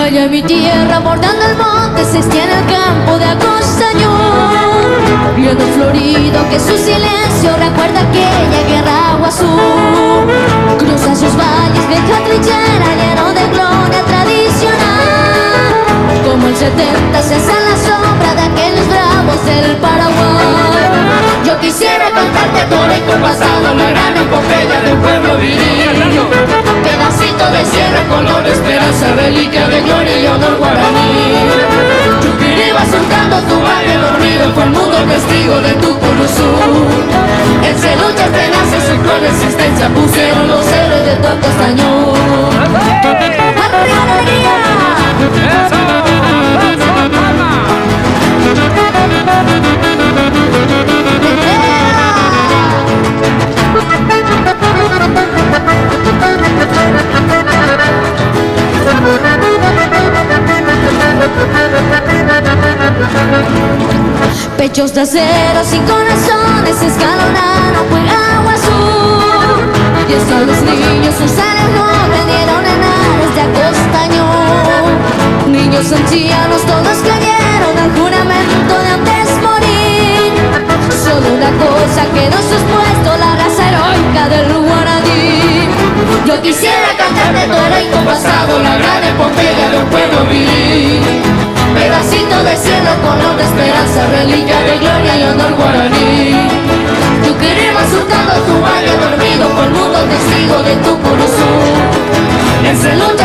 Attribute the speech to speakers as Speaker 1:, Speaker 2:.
Speaker 1: Allá en mi tierra, bordando el monte, se extiende el campo de Acostañón, viendo florido que su silencio recuerda aquella guerra agua azul. Cruza sus valles, vieja trinchera, lleno de gloria tradicional. Como el 70 se alza en la sombra de aquellos bravos del Paraguay. Yo quisiera cantarte todo y compasado la gran epopeya del pueblo viril. Pedacito de sierra, color, esperanza, reliquia de gloria y honor guaraní. Chuquiri va surcando tu valle dormido, fue el mundo testigo de tu curuzú. En luchas tenaces y con existencia pusieron los héroes de tu Acostañón. ¡Arriba la alegría! Pechos de acero sin corazones se escalonaron por agua azul. Y hasta los niños sus arejos vendieron en ares de Acostañón. Niños ancianos todos cayeron al juramento de antes morir. Solo una cosa quedó en sus puestos, la raza heroica del guaraní. Yo quisiera cantar de tu heroico pasado, la gran epopeya de un pueblo viril. Pedacito de cielo, color de esperanza, reliquia de gloria y honor guaraní. Tú queremos surcando tu valle dormido, por mundo testigo de tu curuzú. En lucha